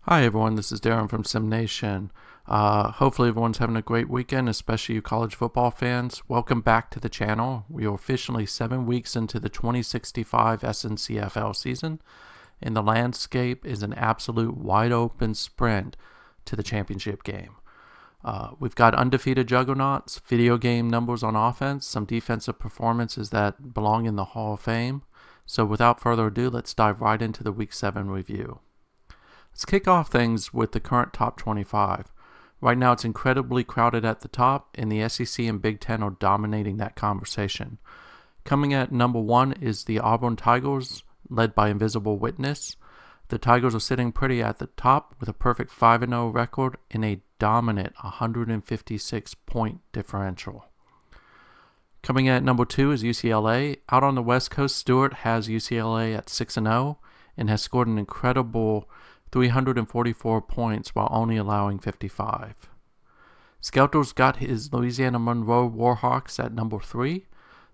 Hi everyone, this is Darren from Sim Nation. Hopefully everyone's having a great weekend, especially you college football fans. Welcome back to the channel. We are officially 7 weeks into the 2065 SNCFL season, and the landscape is an absolute wide open sprint to the championship game. We've got undefeated juggernauts, video game numbers on offense, some defensive performances that belong in the Hall of Fame. So without further ado, let's dive right into the Week 7 review. Let's kick off things with the current top 25. Right now it's incredibly crowded at the top, and the SEC and Big Ten are dominating that conversation. Coming at number 1 is the Auburn Tigers, led by Invisible Witness. The Tigers are sitting pretty at the top with a perfect 5-0 record and a dominant 156-point differential. Coming at number 2 is UCLA. Out on the West Coast, Stewart has UCLA at 6-0 and has scored an incredible 344 points while only allowing 55. Skelter's got his Louisiana Monroe Warhawks at number 3.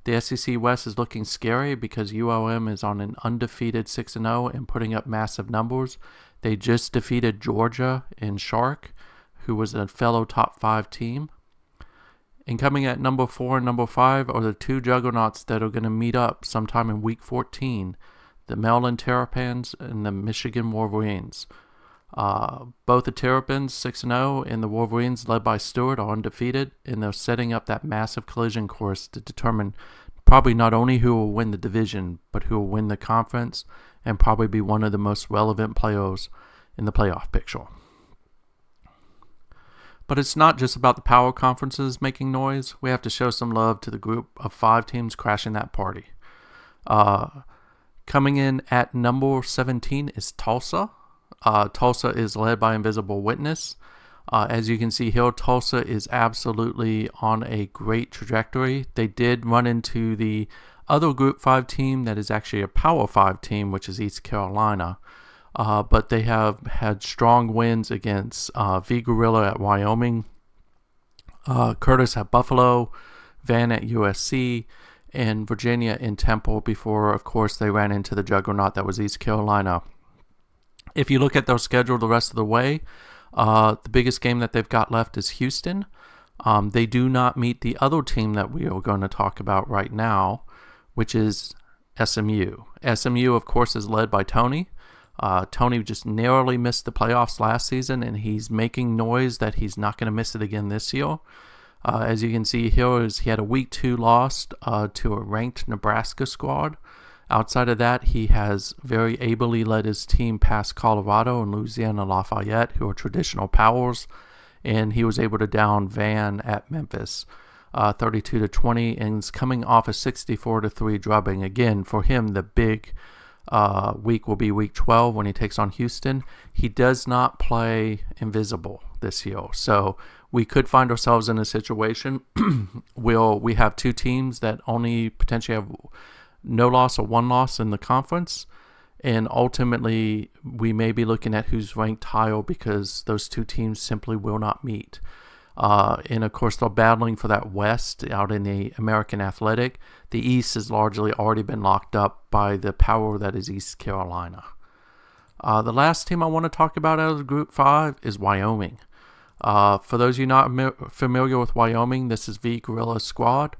The SEC West is looking scary because ULM is on an undefeated 6-0 and putting up massive numbers. They just defeated Georgia in Shark, who was a fellow top 5 team. And coming at number 4 and number 5 are the two juggernauts that are going to meet up sometime in Week 14. The Maryland Terrapins and the Michigan Wolverines. Both the Terrapins 6-0 and the Wolverines, led by Stewart, are undefeated, and they're setting up that massive collision course to determine probably not only who will win the division, but who will win the conference and probably be one of the most relevant players in the playoff picture. But it's not just about the power conferences making noise. We have to show some love to the group of 5 teams crashing that party. Coming in at number 17 is Tulsa. Tulsa is led by Invisible Witness. As you can see here, Tulsa is absolutely on a great trajectory. They did run into the other Group 5 team that is actually a Power 5 team, which is East Carolina. But they have had strong wins against V Gorilla at Wyoming, Curtis at Buffalo, Van at USC, and Virginia in Temple before, of course, they ran into the juggernaut that was East Carolina. If you look at their schedule the rest of the way, the biggest game that they've got left is Houston. They do not meet the other team that we are going to talk about right now, which is SMU. SMU, of course, is led by Tony. Tony just narrowly missed the playoffs last season, and he's making noise that he's not going to miss it again this year. As you can see here, he had a Week 2 loss to a ranked Nebraska squad. Outside of that, he has very ably led his team past Colorado and Louisiana Lafayette, who are traditional powers, and he was able to down Van at Memphis 32-20, and is coming off a 64-3 drubbing. Again, for him, the big week will be Week 12 when he takes on Houston. He does not play Invisible this year, so we could find ourselves in a situation where we have 2 teams that only potentially have no loss or 1 loss in the conference, and ultimately we may be looking at who's ranked higher because those 2 teams simply will not meet. And of course they're battling for that West out in the American Athletic. The East has largely already been locked up by the power that is East Carolina. The last team I want to talk about out of Group 5 is Wyoming. For those of you not familiar with Wyoming, this is V Gorilla's squad.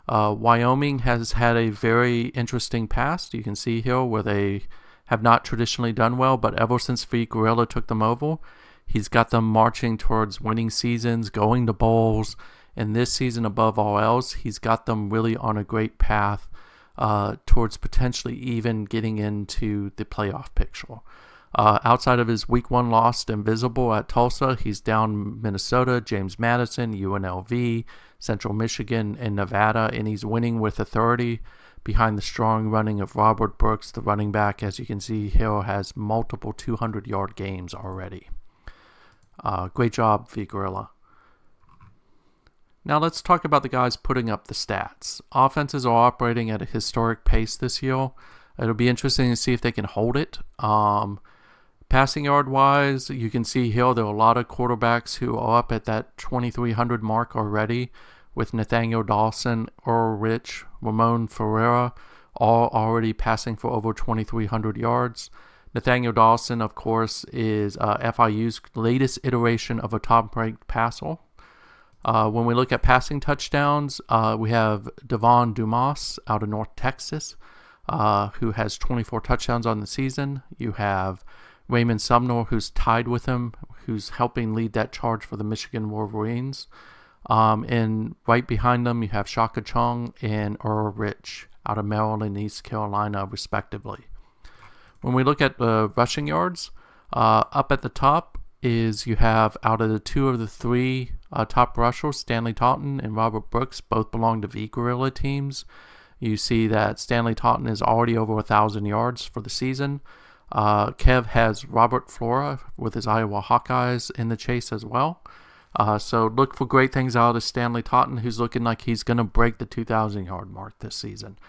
Wyoming has had a very interesting past. You can see here where they have not traditionally done well, but ever since V Gorilla took them over, he's got them marching towards winning seasons, going to bowls, and this season, above all else, he's got them really on a great path towards potentially even getting into the playoff picture. Outside of his Week 1 loss to Invisible at Tulsa, he's down Minnesota, James Madison, UNLV, Central Michigan, and Nevada, and he's winning with authority behind the strong running of Robert Brooks, the running back. As you can see here, has multiple 200-yard games already. Great job, V Gorilla. Now let's talk about the guys putting up the stats. Offenses are operating at a historic pace this year. It'll be interesting to see if they can hold it. Passing yard wise, you can see here there are a lot of quarterbacks who are up at that 2,300 mark already, with Nathaniel Dawson, Earl Rich, Ramon Ferreira, all already passing for over 2,300 yards. Nathaniel Dawson, of course, is FIU's latest iteration of a top-ranked passer. When we look at passing touchdowns, we have Devon Dumas out of North Texas, who has 24 touchdowns on the season. You have Raymond Sumner, who's tied with him, who's helping lead that charge for the Michigan Wolverines. And right behind them, you have Shaka Chung and Earl Rich out of Maryland and East Carolina, respectively. When we look at the rushing yards, up at the top is you have out of the two of the three top rushers, Stanley Taunton and Robert Brooks, both belong to V-Gorilla teams. You see that Stanley Taunton is already over 1,000 yards for the season. Kev has Robert Flora with his Iowa Hawkeyes in the chase as well. So look for great things out of Stanley Taunton, who's looking like he's going to break the 2,000-yard mark this season,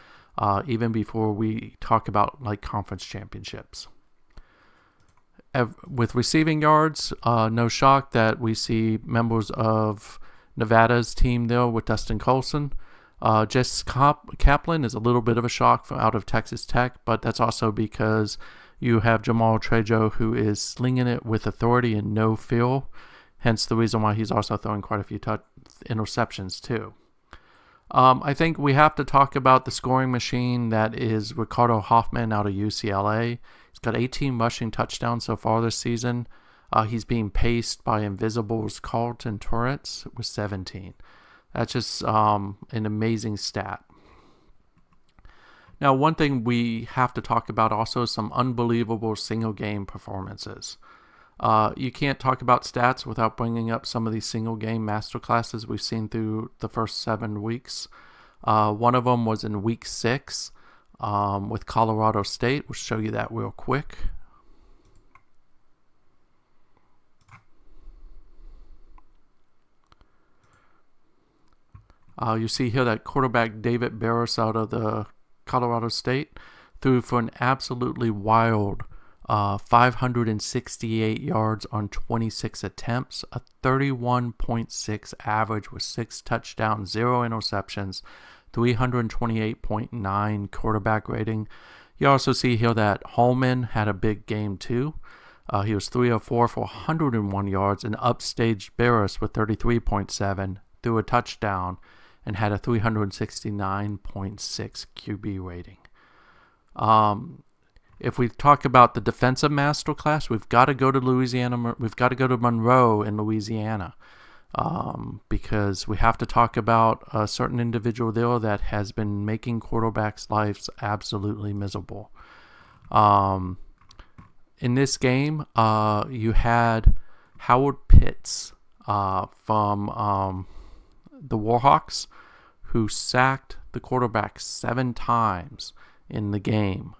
even before we talk about like conference championships. With receiving yards, no shock that we see members of Nevada's team there with Dustin Colson. Jess Kaplan is a little bit of a shock out of Texas Tech, but that's also because you have Jamal Trejo, who is slinging it with authority and no feel, hence the reason why he's also throwing quite a few interceptions too. I think we have to talk about the scoring machine that is Ricardo Hoffman out of UCLA. He's got 18 rushing touchdowns so far this season. He's being paced by Invisible's Carlton Turrets with 17. That's just an amazing stat. Now, one thing we have to talk about also is some unbelievable single-game performances. You can't talk about stats without bringing up some of these single-game masterclasses we've seen through the first 7 weeks. One of them was in Week 6 with Colorado State. We'll show you that real quick. You see here that quarterback David Barris out of the Colorado State threw for an absolutely wild 568 yards on 26 attempts, a 31.6 average with 6 touchdowns, 0 interceptions, 328.9 quarterback rating. You also see here that Holman had a big game too. He was 3 of 4 for 101 yards and upstaged Barris with 33.7, threw a touchdown, and had a 369.6 QB rating. If we talk about the defensive masterclass, we've got to go to Louisiana. We've got to go to Monroe in Louisiana because we have to talk about a certain individual there that has been making quarterbacks' lives absolutely miserable. In this game, you had Howard Pitts from the Warhawks, who sacked the quarterback 7 times in the game.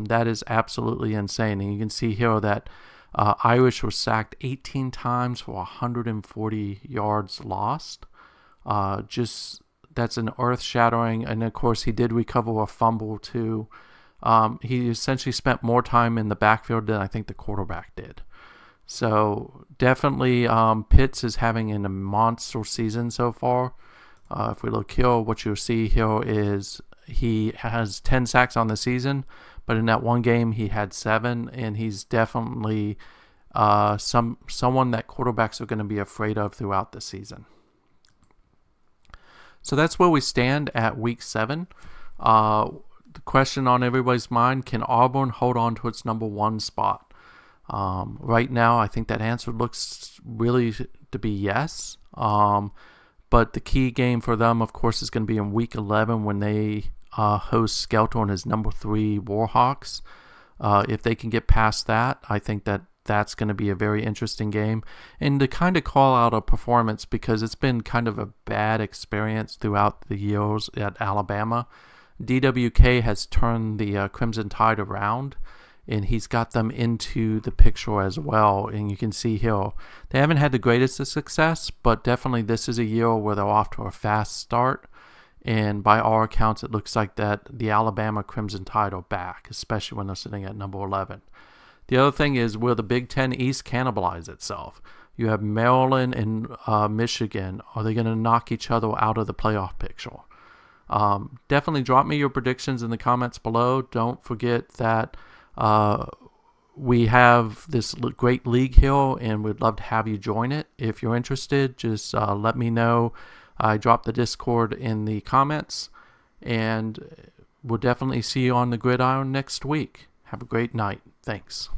That is absolutely insane. And you can see here that Irish was sacked 18 times for 140 yards lost. That's an earth-shattering. And of course, he did recover a fumble too. He essentially spent more time in the backfield than I think the quarterback did. So definitely Pitts is having a monster season so far. If we look here, what you'll see here is he has 10 sacks on the season, but in that one game he had 7, and he's definitely someone that quarterbacks are going to be afraid of throughout the season. So that's where we stand at Week 7. The question on everybody's mind, can Auburn hold on to its number 1 spot? Right now, I think that answer looks really to be yes. But the key game for them, of course, is going to be in Week 11 when they host Skelter and his number 3 Warhawks. If they can get past that, I think that's going to be a very interesting game. And to kind of call out a performance, because it's been kind of a bad experience throughout the years at Alabama, DWK has turned the Crimson Tide around, and he's got them into the picture as well. And you can see here, they haven't had the greatest of success, but definitely this is a year where they're off to a fast start. And by all accounts, it looks like that the Alabama Crimson Tide are back, especially when they're sitting at number 11. The other thing is, will the Big Ten East cannibalize itself? You have Maryland and Michigan. Are they going to knock each other out of the playoff picture? Definitely drop me your predictions in the comments below. Don't forget that we have this great league here, and we'd love to have you join it. If you're interested, just let me know. I dropped the Discord in the comments, and we'll definitely see you on the gridiron next week. Have a great night. Thanks.